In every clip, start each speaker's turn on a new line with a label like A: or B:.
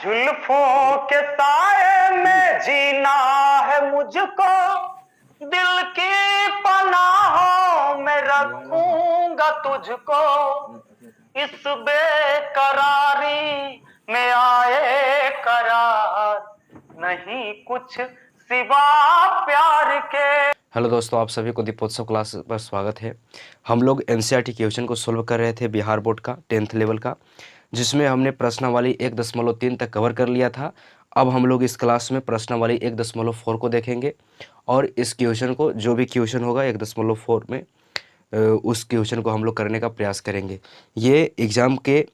A: जुल्फों के साए में जीना है मुझको, दिल की पनाहों में रखूंगा तुझको, इस बेकरारी में आए करार, नहीं कुछ सिवा प्यार के।
B: हेलो दोस्तों, आप सभी को दीपोत्सव क्लास पर स्वागत है। हम लोग एनसीईआरटी क्वेश्चन को सोल्व कर रहे थे, बिहार बोर्ड का 10th लेवल का, जिसमें हमने प्रश्नावली 1.3 तक कवर कर लिया था। अब हम लोग इस क्लास में प्रश्नावली 1.4 को देखेंगे और इस क्वेश्चन को, जो भी क्वेश्चन होगा 1.4 में, उस क्वेश्चन को हम लोग करने का प्रयास करेंगे। ये एग्ज़ाम के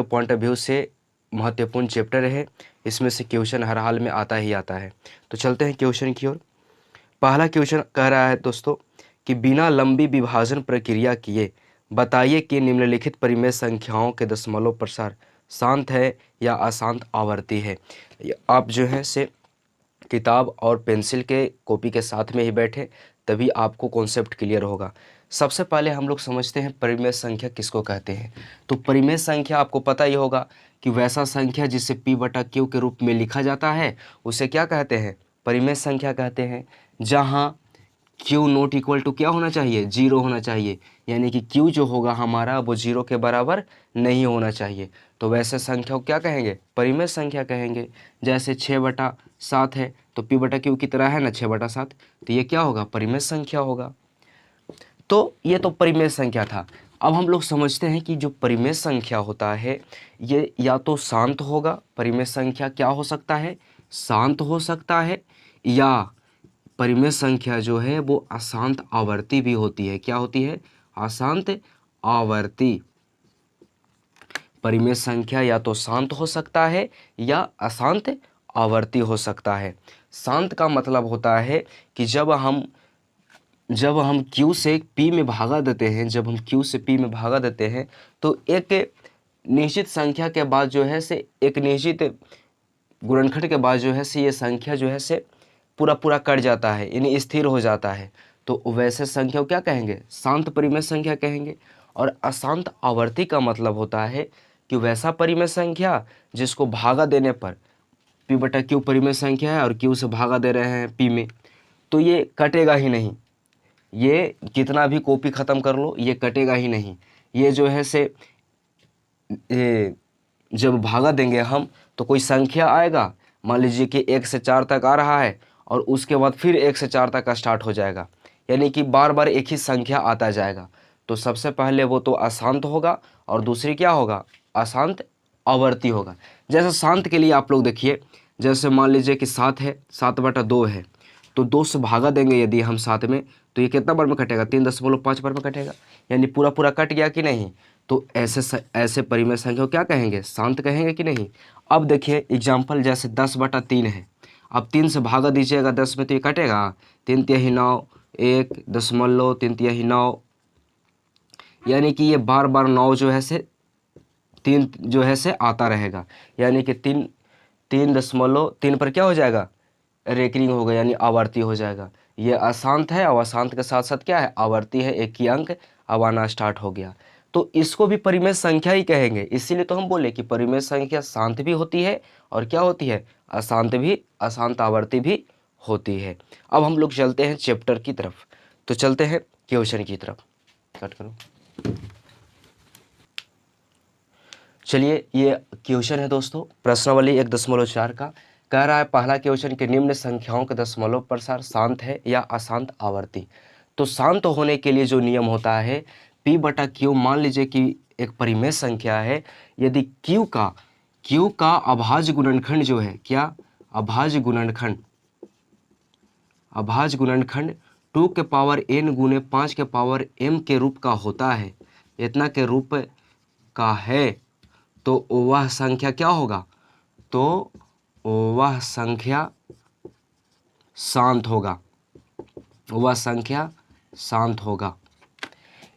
B: पॉइंट ऑफ व्यू से महत्वपूर्ण चैप्टर है। इसमें से क्वेश्चन हर हाल में आता ही आता है। तो चलते हैं क्वेश्चन की ओर। पहला क्वेश्चन कह रहा है दोस्तों कि बिना लंबी विभाजन प्रक्रिया किए बताइए कि निम्नलिखित परिमेय संख्याओं के दशमलव प्रसार शांत है या अशांत आवर्ती है। आप जो है से किताब और पेंसिल के कॉपी के साथ में ही बैठे, तभी आपको कॉन्सेप्ट क्लियर होगा। सबसे पहले हम लोग समझते हैं परिमेय संख्या किसको कहते हैं। तो परिमेय संख्या आपको पता ही होगा कि वैसा संख्या जिसे P/Q के रूप में लिखा जाता है उसे क्या कहते हैं, परिमेय संख्या कहते हैं। जहाँ Q नॉट इक्वल टू क्या होना चाहिए, 0 होना चाहिए, यानी कि Q जो होगा हमारा वो 0 के बराबर नहीं होना चाहिए। तो वैसे संख्या को क्या कहेंगे, परिमेय संख्या कहेंगे। जैसे 6/7 है तो P/Q की तरह है ना, 6/7, तो ये क्या होगा, परिमेय संख्या होगा। तो ये तो परिमेय संख्या था। अब हम लोग समझते हैं कि जो परिमेय संख्या होता है ये या तो शांत होगा, परिमेय संख्या क्या हो सकता है, शांत हो सकता है, या परिमेय संख्या जो है वो अशांत आवर्ती भी होती है। क्या होती है, अशांत आवर्ती। परिमेय संख्या या तो शांत हो सकता है या अशांत आवर्ती हो सकता है। शांत का मतलब होता है कि जब हम Q से P में भागा देते हैं, जब हम Q से P में भागा देते हैं तो एक निश्चित संख्या के बाद जो है से, एक निश्चित गुणनखंड के बाद जो है से, ये संख्या जो है से पूरा कट जाता है, यानी स्थिर हो जाता है। तो वैसे संख्या को क्या कहेंगे, शांत परिमेय संख्या कहेंगे। और अशांत आवर्ती का मतलब होता है कि वैसा परिमेय संख्या जिसको भागा देने पर, P/Q परिमेय संख्या है और Q से भागा दे रहे हैं P में, तो ये कटेगा ही नहीं। ये कितना भी कॉपी ख़त्म कर लो, ये कटेगा ही नहीं। ये जो है से जब भागा देंगे हम तो कोई संख्या आएगा, मान लीजिए कि 1 से 4 तक आ रहा है और उसके बाद फिर 1 से 4 तक का स्टार्ट हो जाएगा, यानी कि बार बार एक ही संख्या आता जाएगा। तो सबसे पहले वो तो अशांत होगा और दूसरी क्या होगा, अशांत आवर्ती होगा। जैसे शांत के लिए आप लोग देखिए, जैसे मान लीजिए कि 7 है, 7/2 है, तो 2 से भागा देंगे यदि हम 7 में, तो ये कितना बार में कटेगा, 3.5 बार में कटेगा, यानी पूरा कट गया कि नहीं। तो ऐसे परिमेय संख्या को क्या कहेंगे, शांत कहेंगे कि नहीं। अब देखिए एग्जाम्पल, जैसे 10/3 है, अब 3 से भागा दीजिएगा 10 में तो ये कटेगा, 3×9, 1.339, यानी कि ये बार 9 जो है से 3 जो है से आता रहेगा, यानी कि 3.3 पर क्या हो जाएगा, रेकरिंग होगा, यानी आवर्ती हो जाएगा। ये अशांत है और अशांत के साथ साथ क्या है, आवर्ती है, एक ही अंक अब आना स्टार्ट हो गया। तो इसको भी परिमेय संख्या ही कहेंगे। इसीलिए तो हम बोले कि परिमेय संख्या शांत भी होती है और क्या होती है, अशांत भी, अशांत आवर्ती भी होती है। अब हम लोग चलते हैं चैप्टर की तरफ। तो चलते हैं क्वेश्चन की तरफ। कट करो। चलिए, ये क्वेश्चन है दोस्तों प्रश्नावली 1.4 का। कह रहा है पहला क्वेश्चन के निम्न संख्याओं के दशमलव प्रसार शांत है या अशांत आवर्ती। तो शांत होने के लिए जो नियम होता है, P/Q, मान लीजिए कि एक परिमेय संख्या है, यदि Q का अभाज्य गुणनखंड जो है, क्या, अभाज्य गुणनखंड 2n गुने 5m के रूप का होता है, इतना के रूप का है, तो वह संख्या क्या होगा, तो वह संख्या शांत होगा, वह संख्या शांत होगा।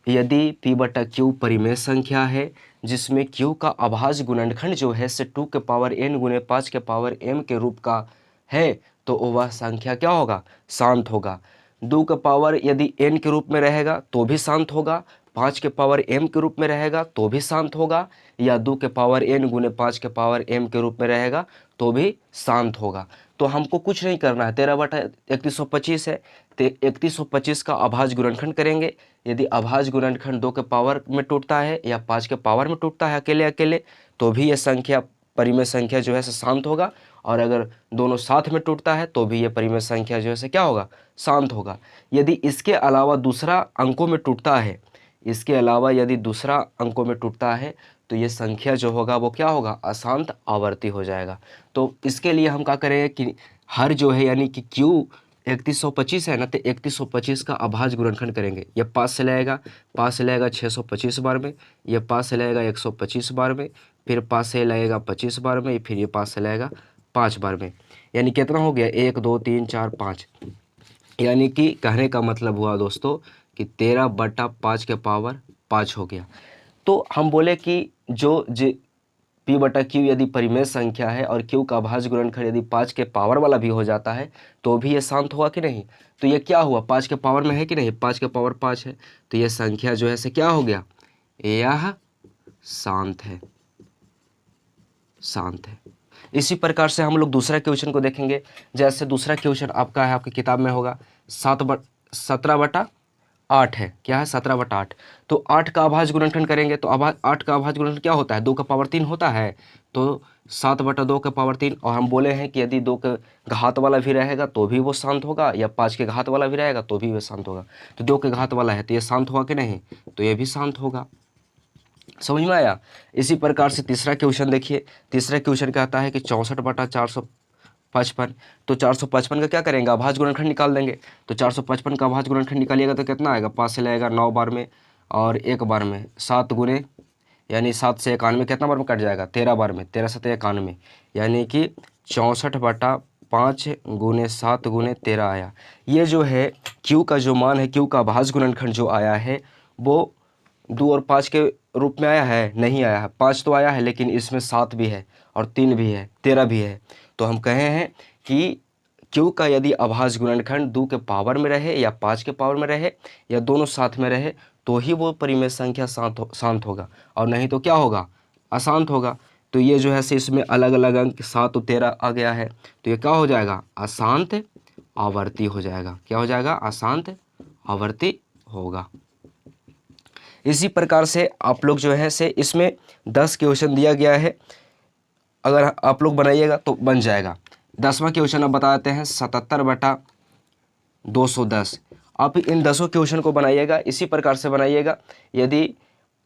B: यदि P/Q परिमेय संख्या है जिसमें Q का अभाज्य गुणनखंड जो है से 2n गुने 5m के रूप का है, तो वह संख्या क्या होगा, शांत होगा। 2 का पावर यदि n के रूप में रहेगा तो भी शांत होगा, 5 के पावर m के रूप में रहेगा तो भी शांत होगा, या 2 के पावर n गुने 5 के पावर m के रूप में रहेगा तो भी शांत होगा। तो हमको कुछ नहीं करना है, 13/3125 है तो 3125 का अभाज्य गुणनखंड करेंगे। यदि अभाज्य गुणनखंड 2 के पावर में टूटता है या 5 के पावर में टूटता है अकेले अकेले तो भी ये संख्या परिमेय संख्या जो है से शांत होगा, और अगर दोनों साथ में टूटता है तो भी ये परिमेय संख्या जो है से क्या होगा, शांत होगा। यदि इसके अलावा दूसरा अंकों में टूटता है, इसके अलावा यदि दूसरा अंकों में टूटता है तो ये संख्या जो होगा वो क्या होगा, अशांत आवर्ती हो जाएगा। तो इसके लिए हम क्या करेंगे कि हर जो है यानी कि Q 3125 है ना, तो 3125 का अभाज्य गुणनखंड करेंगे। ये 5 से लाएगा 625 बार में, ये 5 से लाएगा 125 बार में, फिर 5 से लाएगा 25 बार में, फिर ये 5 से लाएगा 5 बार में। यानी कितना हो गया, 1 2 3 4 5। यानी कि कहने का मतलब हुआ दोस्तों कि 13/5 के पावर 5 हो गया। तो हम बोले कि जो P/Q यदि परिमेय संख्या है और Q का अभाज्य गुणनखंड यदि 5 के पावर वाला भी हो जाता है तो भी ये शांत हुआ कि नहीं। तो ये क्या हुआ, 5 के पावर में है कि नहीं, 5 के पावर 5 है, तो ये संख्या जो है से क्या हो गया, यह शांत है, शांत है। इसी प्रकार से हम लोग दूसरा क्वेश्चन को देखेंगे। जैसे दूसरा क्वेश्चन आपका है, आपकी किताब में होगा 17/8 है, क्या है 17/8। तो 8 का अभाज्य गुणनखंड करेंगे तो 8 का अभाज्य गुणनखंड क्या होता है, 2 का पावर 3 होता है, तो 7/2 का पावर 3। और हम बोले हैं कि यदि 2 के घात वाला भी रहेगा तो भी वो शांत होगा, या 5 के घात वाला भी रहेगा तो भी वो शांत होगा। तो 2 के घात वाला है तो ये शांत होगा कि नहीं, तो ये भी शांत होगा। समझ में आया। इसी प्रकार से तीसरा क्वेश्चन देखिए। तीसरा क्वेश्चन कहता है कि 64/455। तो 455 का क्या करेंगे, अभाज्य गुणनखंड निकाल देंगे। तो 455 का अभाज्य गुणनखंड निकालिएगा तो कितना आएगा, 5 से लाएगा 9 बार में और 1 बार में, 7 गुने यानी 7 से 91 कितना बार में कट जाएगा, 13 बार में, 13 से 91, यानी कि 64/5 गुने 7 गुने 13 आया। ये जो है Q का जो मान है, Q का अभाज्य गुणनखंड जो आया है वो 2 और 5 के रूप में आया है, नहीं आया है। 5 तो आया है लेकिन इसमें 7 भी है और 3 भी है, 13 भी है। तो हम कहे हैं कि Q का यदि अभाज्य गुणनखंड 2 के पावर में रहे या 5 के पावर में रहे या दोनों साथ में रहे तो ही वो परिमेय संख्या शांत होगा, और नहीं तो क्या होगा, अशांत होगा। तो ये जो है से इसमें अलग अलग अंक 7 और 13 आ गया है, तो ये क्या हो जाएगा, अशांत आवर्ती हो जाएगा। क्या हो जाएगा, अशांत आवर्ती होगा। इसी प्रकार से आप लोग जो है से इसमें 10 क्वेश्चन दिया गया है, अगर आप लोग बनाइएगा तो बन जाएगा। 10वां क्वेश्चन अब बता देते हैं 77/210। आप इन 10 क्वेश्चन को बनाइएगा, इसी प्रकार से बनाइएगा। यदि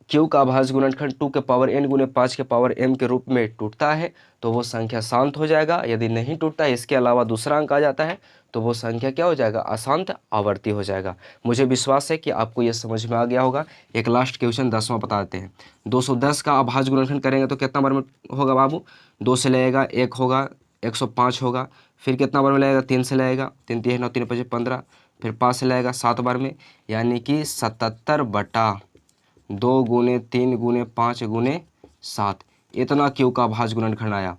B: Q का अभाज्य गुणनखंड 2 के पावर n गुने 5 के पावर m के रूप में टूटता है तो वो संख्या शांत हो जाएगा। यदि नहीं टूटता है, इसके अलावा दूसरा अंक आ जाता है तो वो संख्या क्या हो जाएगा, अशांत आवर्ती हो जाएगा। मुझे विश्वास है कि आपको ये समझ में आ गया होगा। एक लास्ट क्वेश्चन 10वां बता देते हैं। 210 का अभाज्य गुणनखंड करेंगे तो कितना बार में होगा बाबू, 2 से लगेगा 1 होगा, 105 होगा, फिर कितना बार में लगेगा, 3 से लगेगा, 3 3 9 3 5 15, फिर 5 से लगेगा 7 बार में, यानी कि 77/2 गुने 3 गुने 5 गुने 7, इतना Q का अभाज्य गुणनखंड आया।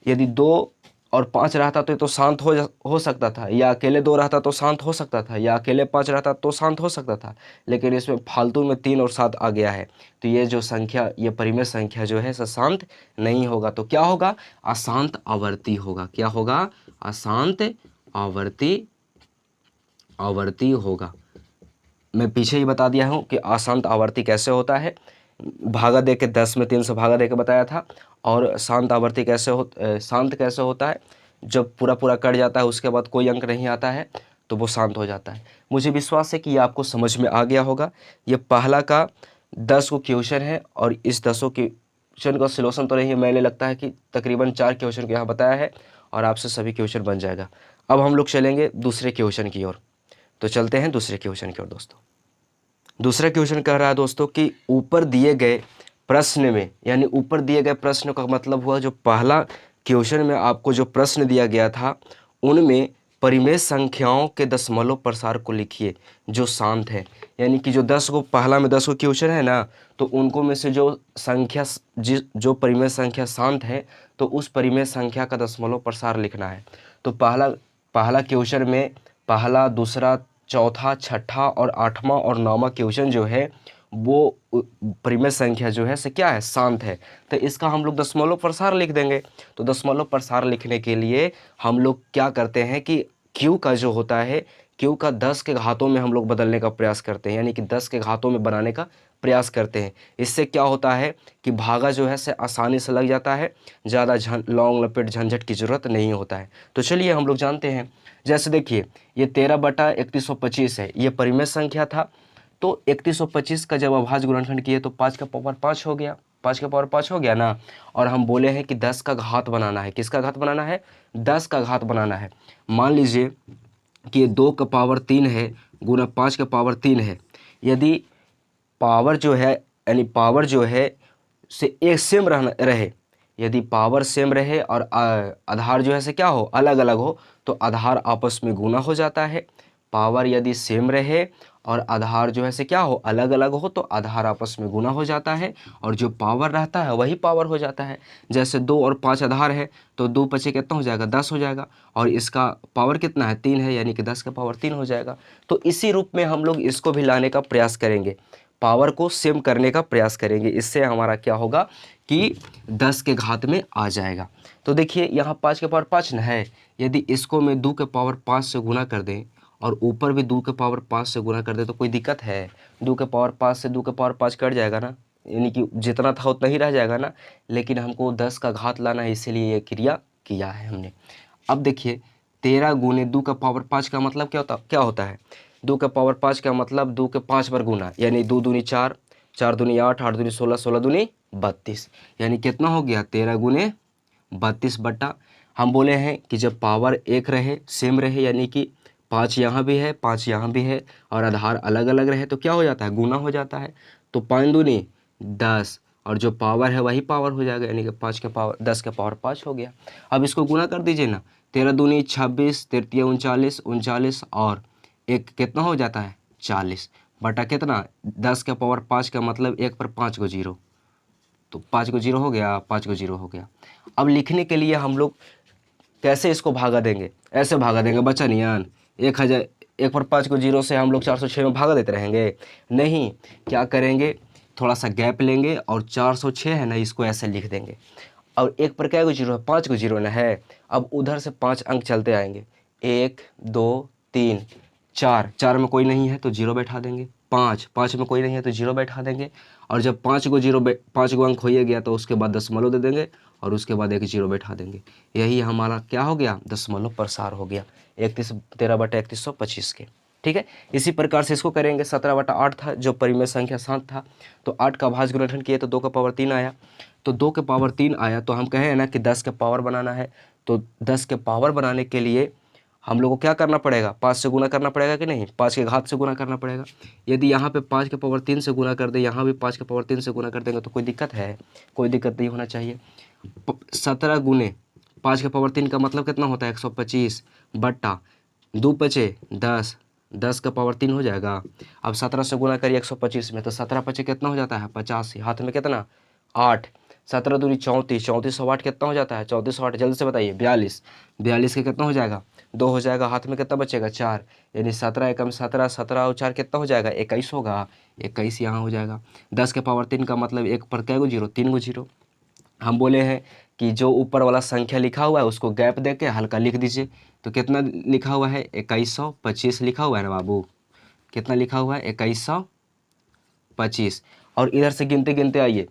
B: यदि 2 और 5 रहता तो ये तो शांत हो सकता था, या अकेले 2 रहता तो शांत हो सकता था, या अकेले 5 रहता तो शांत हो सकता था, लेकिन इसमें फालतू में 3 और 7 आ गया है। तो ये जो संख्या, ये परिमेय संख्या जो है शांत नहीं होगा। तो क्या होगा, अशांत आवर्ती होगा। क्या होगा, अशांत आवर्ती होगा। मैं पीछे ही बता दिया हूँ कि अशांत आवर्ती कैसे होता है, भागा दे के 10 में 3 से भागा दे के बताया था। और शांत आवर्ती शांत कैसे होता है, जब पूरा पूरा कट जाता है उसके बाद कोई अंक नहीं आता है तो वो शांत हो जाता है। मुझे विश्वास है कि ये आपको समझ में आ गया होगा। ये पहला का 10 को क्वेश्चन है और इस 10 क्वेश्चन का सॉल्यूशन तो नहीं है, मैंने लगता है कि तकरीबन 4 क्वेश्चन को यहाँ बताया है और आपसे सभी क्वेश्चन बन जाएगा। अब हम लोग चलेंगे दूसरे क्वेश्चन की ओर। तो चलते हैं दूसरे क्वेश्चन की ओर दोस्तों। दूसरा क्वेश्चन कह रहा है दोस्तों कि ऊपर दिए गए प्रश्न में, यानी ऊपर दिए गए प्रश्न का मतलब हुआ जो पहला क्वेश्चन में आपको जो प्रश्न दिया गया था उनमें परिमेय संख्याओं के दशमलव प्रसार को लिखिए जो शांत है। यानी कि जो 10 को पहला में 10 को क्वेश्चन है ना, तो उनको में से जो संख्या जो परिमेय संख्या शांत है तो उस परिमेय संख्या का दशमलव प्रसार लिखना है। तो पहला क्वेश्चन में पहला, दूसरा, चौथा, छठा और 8वां और 9वां क्वेश्चन जो है वो परिमेय संख्या जो है से क्या है, शांत है। तो इसका हम लोग दशमलव प्रसार लिख देंगे। तो दशमलव प्रसार लिखने के लिए हम लोग क्या करते हैं कि q का जो होता है, q का 10 के घातों में हम लोग बदलने का प्रयास करते हैं, यानी कि 10 के घातों में बनाने का प्रयास करते हैं। इससे क्या होता है कि भागा जो है से आसानी से लग जाता है, ज़्यादा लौंग लपेट झंझट की ज़रूरत नहीं होता है। तो चलिए हम लोग जानते हैं। जैसे देखिए ये 13/3125 है, ये परिमेय संख्या था। तो 3125 का जब अभाज्य गुणनखंड किए तो 5 का पावर 5 हो गया, 5 का पावर 5 हो गया ना। और हम बोले हैं कि 10 का घात बनाना है। किसका घात बनाना है? 10 का घात बनाना है। मान लीजिए कि ये 2 का पावर 3 है गुना 5 का पावर 3 है। यदि पावर जो है यानी पावर जो है से एक सेम रहे, यदि पावर सेम रहे और आधार जो है से क्या हो, अलग अलग हो, तो आधार आपस में गुना हो जाता है। पावर यदि सेम रहे और आधार जो है से क्या हो, अलग अलग हो, तो आधार आपस में गुना हो जाता है और जो पावर रहता है वही पावर हो जाता है। जैसे 2 और 5 आधार है तो 2 पचे कितना हो जाएगा, 10 हो जाएगा। और इसका पावर कितना है, 3 है, यानी कि 10 का पावर 3 हो जाएगा। तो इसी रूप में हम लोग इसको भी लाने का प्रयास करेंगे, पावर को सेम करने का प्रयास करेंगे। इससे हमारा क्या होगा कि 10 के घात में आ जाएगा। तो देखिए यहाँ 5 के पावर 5 न है, यदि इसको मैं 2 के पावर 5 से गुना कर दें और ऊपर भी 2 के पावर 5 से गुना कर दे तो कोई दिक्कत है? 2 के पावर 5 से 2 के पावर 5 कट जाएगा ना, यानी कि जितना था उतना ही रह जाएगा ना। लेकिन हमको 10 का घात लाना है, इसीलिए ये क्रिया किया है हमने। अब देखिए 13 गुने 2 का पावर 5 का मतलब क्या होता है? 2 का पावर 5 का मतलब 2 के 5 बार गुना, यानी 2 दूनी 4, 4 दूनी 8, 8 दूनी 16, 16 दूनी 32, यानी कितना हो गया 13 गुने 32 बटा। हम बोले हैं कि जब पावर एक रहे, सेम रहे, यानी कि 5 यहाँ भी है 5 यहाँ भी है और आधार अलग अलग रहे तो क्या हो जाता है, गुना हो जाता है। तो 5 दूनी 10 और जो पावर है वही पावर हो जाएगा, यानी कि 5 के पावर 10 के पावर 5 हो गया। अब इसको गुना कर दीजिए ना, 13 दूनी 26, 33 39, 39 और एक कितना हो जाता है 40 बटा कितना 10 के पावर 5 का मतलब 1 पर 5 को 0, तो 5 को 0 हो गया, 5 को 0 हो गया। अब लिखने के लिए हम लोग कैसे इसको भागा देंगे? ऐसे भागा देंगे बच्चा नियान, 1000 1 पर 5 को 0 से हम लोग 406 में भागा देते रहेंगे? नहीं, क्या करेंगे, थोड़ा सा गैप लेंगे और 406 है ना, इसको ऐसे लिख देंगे। और 1 पर क्या को 0 है, 5 को 0 ना है। अब उधर से 5 अंक चलते आएंगे, 1 2 3 4, 4 में कोई नहीं है तो 0 बैठा देंगे, 5, 5 में कोई नहीं है तो 0 बैठा देंगे। और जब 5 को अंक हो गया तो उसके बाद दशमलव दे देंगे और उसके बाद एक 0 बैठा देंगे। यही हमारा क्या हो गया, दशमलव प्रसार हो गया 13/3125 के। ठीक है, इसी प्रकार से इसको करेंगे। 17/8 था जो परिमेय संख्या शांत था, तो 8 का भाज्य गुणनखंड किए तो 2 का पावर 3 आया। तो 2 के पावर 3 आया तो हम कहे ना कि 10 के पावर बनाना है। तो 10 के पावर बनाने के लिए हम लोग को क्या करना पड़ेगा, 5 से गुना करना पड़ेगा कि नहीं, 5 के घात से गुना करना पड़ेगा। यदि यहाँ पे 5 के पावर 3 से गुना कर दे, यहाँ भी 5 के पावर 3 से गुना कर देंगे तो कोई दिक्कत है? कोई दिक्कत नहीं होना चाहिए। 17 गुने 5 के पावर 3 का मतलब कितना होता है 125 बट्टा 2 पचे 10, 10 का पावर 3 हो जाएगा। अब 17 से गुना करिए 125 में तो 17 पचे कितना हो जाता है 85, हाथ में कितना 8, 17 दूनी 34, 34 सौ 8 कितना हो जाता है 34 सौ 8, जल्दी से बताइए 42, 42 के कितना हो जाएगा 2 हो जाएगा, हाथ में कितना बचेगा 4, यानी 17 एकम 17, 17 और 4 कितना हो जाएगा 21 होगा, 21 यहाँ हो जाएगा। 10 के पावर 3 का मतलब 1 पर कै गो 0, 3 गो 0। हम बोले हैं कि जो ऊपर वाला संख्या लिखा हुआ है उसको गैप दे के हल्का लिख दीजिए। तो कितना लिखा हुआ है 2125 लिखा हुआ है ना बाबू, कितना लिखा हुआ है 2125। और इधर से गिनते गिनते आइए,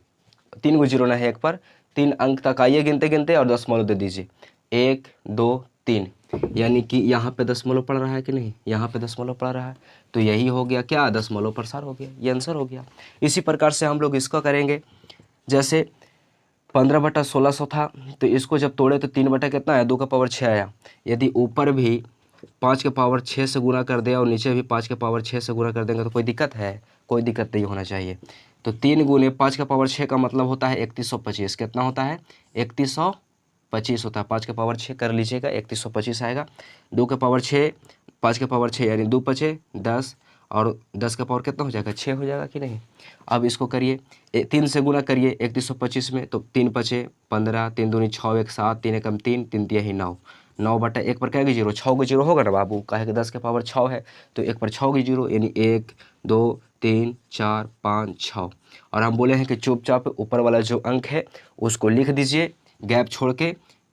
B: 3 गो 0 ना है 1 पर, 3 अंक तक आइए गिनते गिनते और दशमलव दे दीजिए 1 2 3, यानी कि यहाँ पे दशमलव पड़ रहा है कि नहीं, यहाँ पे दशमलव पड़ रहा है। तो यही हो गया क्या, दशमलव प्रसार हो गया, ये आंसर हो गया। इसी प्रकार से हम लोग इसको करेंगे। जैसे 15/1600 था तो इसको जब तोड़े तो 3 बटा कितना है 2 का पावर 6 आया। यदि ऊपर भी 5 के पावर 6 से गुना कर दे और नीचे भी 5 के पावर 6 से गुना कर देंगे तो कोई दिक्कत है? कोई दिक्कत नहीं होना चाहिए। तो 3 गुने 5 का पावर 6 का मतलब होता है 3125, कितना होता है 3125 होता है। 5 के पावर 6 कर लीजिएगा 3125 आएगा। 2 के पावर 6, 5 के पावर 6 यानी 2 पचे 10 और 10 का पावर कितना हो जाएगा 6 हो जाएगा कि नहीं। अब इसको करिए 3 से गुना करिए 3125 में, तो 3 पचे 15, 3 दूनी 6, 1 7, 3 एकम 3, 3 तिया 9, 9 बटा 1 पर क्या 0, 6 को 0 होगा ना बाबू, काहे कि 10 के पावर 6 है तो 1 पर 6 की 0, यानी 1 2 3 4 5 6 और हम बोले हैं कि चुपचाप ऊपर वाला जो अंक है उसको लिख दीजिए गैप छोड़ के।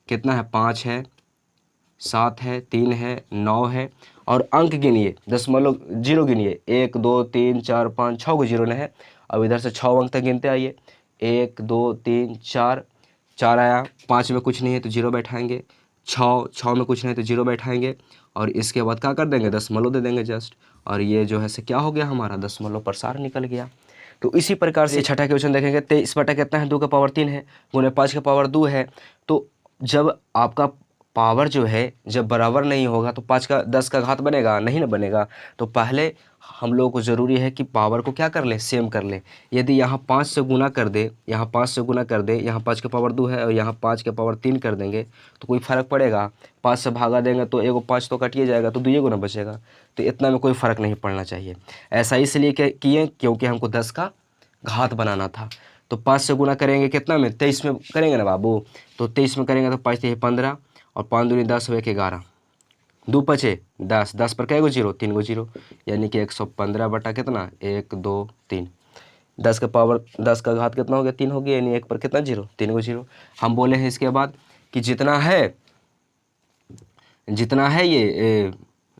B: कितना है? 5 है, 7 है, 3 है, 9 है और अंक गिनिए, दशमलव जीरो गिनिए। 1 2 3 4 5 6 को जीरो ने है। अब इधर से 6 अंक तक गिनते आइए। 1 2 3 4, 4 आया, 5 में कुछ नहीं है तो जीरो बैठाएंगे, 6 में कुछ नहीं तो जीरो बैठाएंगे और इसके बाद क्या कर देंगे? दशमलव दे देंगे जस्ट। और ये जो है से क्या हो गया हमारा? दशमलव प्रसार निकल गया। तो इसी प्रकार से छठा क्वेश्चन देखेंगे। 23 बटा कितना है? 2 का पावर 3 है, गुने 5 का पावर 2 है। तो जब आपका पावर जो है जब बराबर नहीं होगा तो 5 का 10 का घात बनेगा? नहीं ना बनेगा। तो पहले हम लोगों को ज़रूरी है कि पावर को क्या कर ले? सेम कर ले। यदि यहाँ 5 से गुना कर दे, यहाँ 5 से गुना कर दे, यहाँ 5 का पावर 2 है और यहाँ 5 के पावर 3 कर देंगे तो कोई फ़र्क पड़ेगा? 5 से भागा देंगे तो एगो 5 तो कटिए जाएगा, तो 2 गुना बचेगा। तो इतना में कोई फ़र्क नहीं पड़ना चाहिए। ऐसा इसलिए किए क्योंकि हमको 10 का घात बनाना था। तो 5 से गुना करेंगे कितना में? 23 में करेंगे ना बाबू। तो 23 में करेंगे तो 5 3 15 और 5 दूनी 10 हुए 11, 2 पचे 10, 10 पर कै गो जीरो? 3 गो जीरो, यानी कि 115 बटा कितना? 1 2 3। 10 का पावर 10 का घात कितना हो गया? 3 हो गया, यानी 1 पर कितना जीरो? 3 गो जीरो। हम बोले हैं इसके बाद कि जितना है ये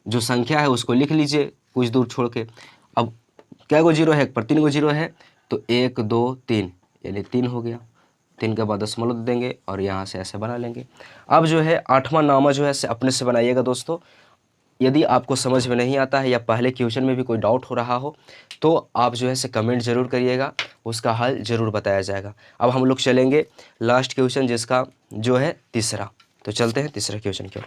B: जो संख्या है उसको लिख लीजिए कुछ दूर छोड़ के। अब क्या गो जीरो है? 1 पर 3 गो जीरो है तो 1 2 3 यानी 3 हो गया। 3 के बाद दशमलव दे देंगे और यहाँ से ऐसे बना लेंगे। अब जो है 8वां नामा जो है से अपने से बनाइएगा दोस्तों। यदि आपको समझ में नहीं आता है या पहले क्वेश्चन में भी कोई डाउट हो रहा हो तो आप जो है से कमेंट ज़रूर करिएगा, उसका हल ज़रूर बताया जाएगा। अब हम लोग चलेंगे लास्ट क्वेश्चन जिसका जो है तीसरा। तो चलते हैं तीसरा क्वेश्चन की ओर।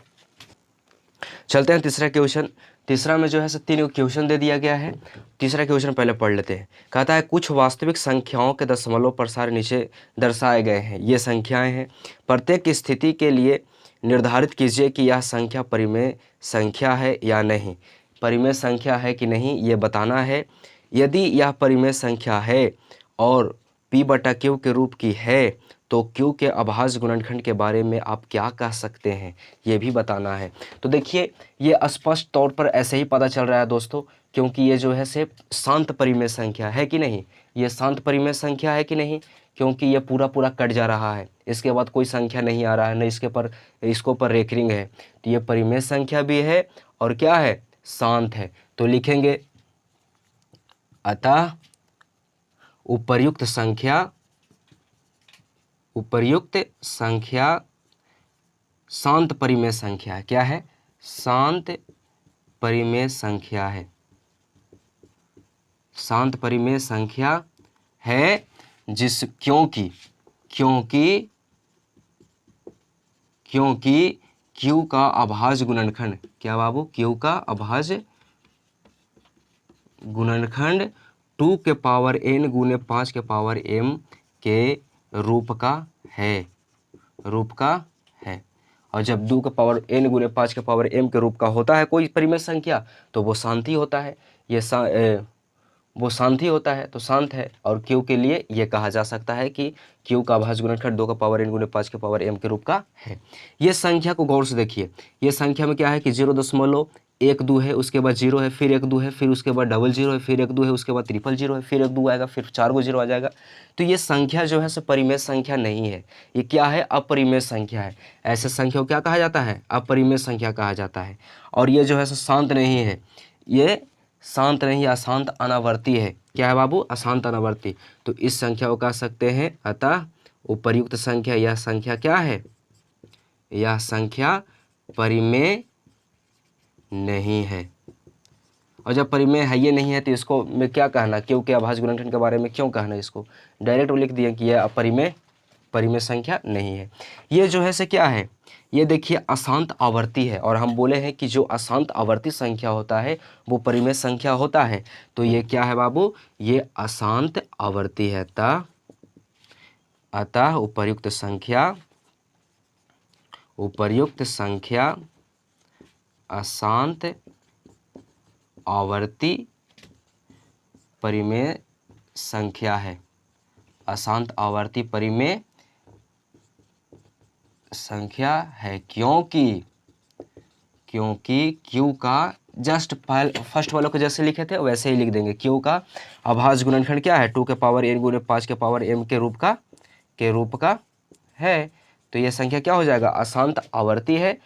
B: चलते हैं तीसरा क्वेश्चन। तीसरा में जो है 3 क्वेश्चन दे दिया गया है। तीसरा क्वेश्चन पहले पढ़ लेते हैं। कहता है कुछ वास्तविक संख्याओं के दशमलव प्रसार नीचे दर्शाए गए हैं। ये संख्याएं हैं। प्रत्येक स्थिति के लिए निर्धारित कीजिए कि यह संख्या परिमेय संख्या है या नहीं। परिमेय संख्या है कि नहीं ये बताना है। यदि यह परिमेय संख्या है और P बटा Q के रूप की है तो Q के अभाज्य गुणनखंड के बारे में आप क्या कह सकते हैं ये भी बताना है। तो देखिए ये स्पष्ट तौर पर ऐसे ही पता चल रहा है दोस्तों, क्योंकि ये जो है से शांत परिमेय संख्या है कि नहीं। ये शांत परिमेय संख्या है कि नहीं, क्योंकि ये पूरा कट जा रहा है, इसके बाद कोई संख्या नहीं आ रहा है, न इसको पर रेकरिंग है। तो ये परिमेय संख्या भी है और क्या है? शांत है। तो लिखेंगे अतः उपर्युक्त संख्या शांत परिमेय संख्या है। क्या है? शांत परिमेय संख्या है। शांत परिमेय संख्या है क्योंकि Q का अभाज्य गुणनखंड, क्या बाबू? Q का अभाज्य गुणनखंड 2 के पावर n गुने 5 के पावर m के रूप का है। और जब 2 का पावर n गुने 5 के पावर m के रूप का होता है कोई परिमेय संख्या तो वो शांति होता है। वो शांति होता है तो शांत है। और Q के लिए ये कहा जा सकता है कि Q का अभाज्य गुणनखंड 2 का पावर n गुने 5 के पावर m के रूप का है। ये संख्या को गौर से देखिए। ये संख्या में क्या है कि 0.12 है, उसके बाद 0 है, फिर 1 2 है, फिर उसके बाद डबल 0 है, फिर 1 2 है, उसके बाद ट्रिपल 0 है, फिर 1 2 आएगा, फिर 4 गो 0 आ जाएगा। तो ये संख्या जो है से परिमेय संख्या नहीं है। ये क्या है? अपरिमेय संख्या है। ऐसे संख्या को क्या कहा जाता है? अपरिमेय संख्या कहा जाता है। और ये जो है से शांत नहीं है। ये शांत नहीं, अशांत अनावर्ती है। क्या है बाबू? अशांत अनावर्ती। तो इस संख्या को कह सकते हैं अतः उपर्युक्त संख्या। यह संख्या क्या है? यह संख्या परिमेय नहीं है। और जब परिमेय है ये नहीं है तो इसको में क्या कहना? क्योंकि अभाज्य गुणनखंड के बारे में क्यों कहना? इसको डायरेक्ट लिख दिया कि यह परिमेय संख्या नहीं है। ये जो है से क्या है? ये देखिए अशांत आवर्ती है। और हम बोले हैं कि जो अशांत आवर्ती संख्या होता है वो परिमेय संख्या होता है। तो ये क्या है बाबू? ये अशांत आवर्ती है। अतः उपर्युक्त संख्या अशांत आवर्ती परिमेय संख्या है। अशांत आवर्ती परिमेय संख्या है क्योंकि Q का जस्ट फर्स्ट वालों को जैसे लिखे थे वैसे ही लिख देंगे। क्यू का अभाज्य गुणनखंड क्या है, 2 के पावर n गुणे 5 के पावर m के रूप का है। तो ये संख्या क्या हो जाएगा, अशांत आवर्ती है,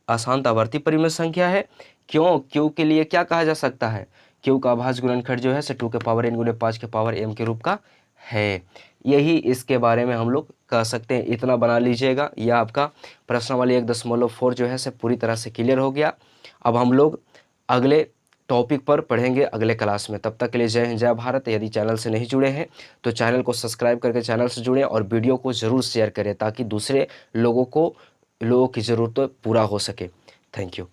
B: अशांत आवर्ती परिमेय संख्या है। क्यों, क्यू के लिए क्या कहा जा सकता है, क्यू का अभाज्य गुणनखंड जो है 2 के पावर n गुणे 5 के पावर m के रूप का है। यही इसके बारे में हम लोग कह सकते हैं। इतना बना लीजिएगा, यह आपका प्रश्नावली 1.4 जो है से पूरी तरह से क्लियर हो गया। अब हम लोग अगले टॉपिक पर पढ़ेंगे अगले क्लास में। तब तक के लिए जय हिंद जय भारत। यदि चैनल से नहीं जुड़े हैं तो चैनल को सब्सक्राइब करके चैनल से जुड़ें और वीडियो को ज़रूर शेयर करें ताकि दूसरे लोगों की ज़रूरत पूरा हो सके। Thank you.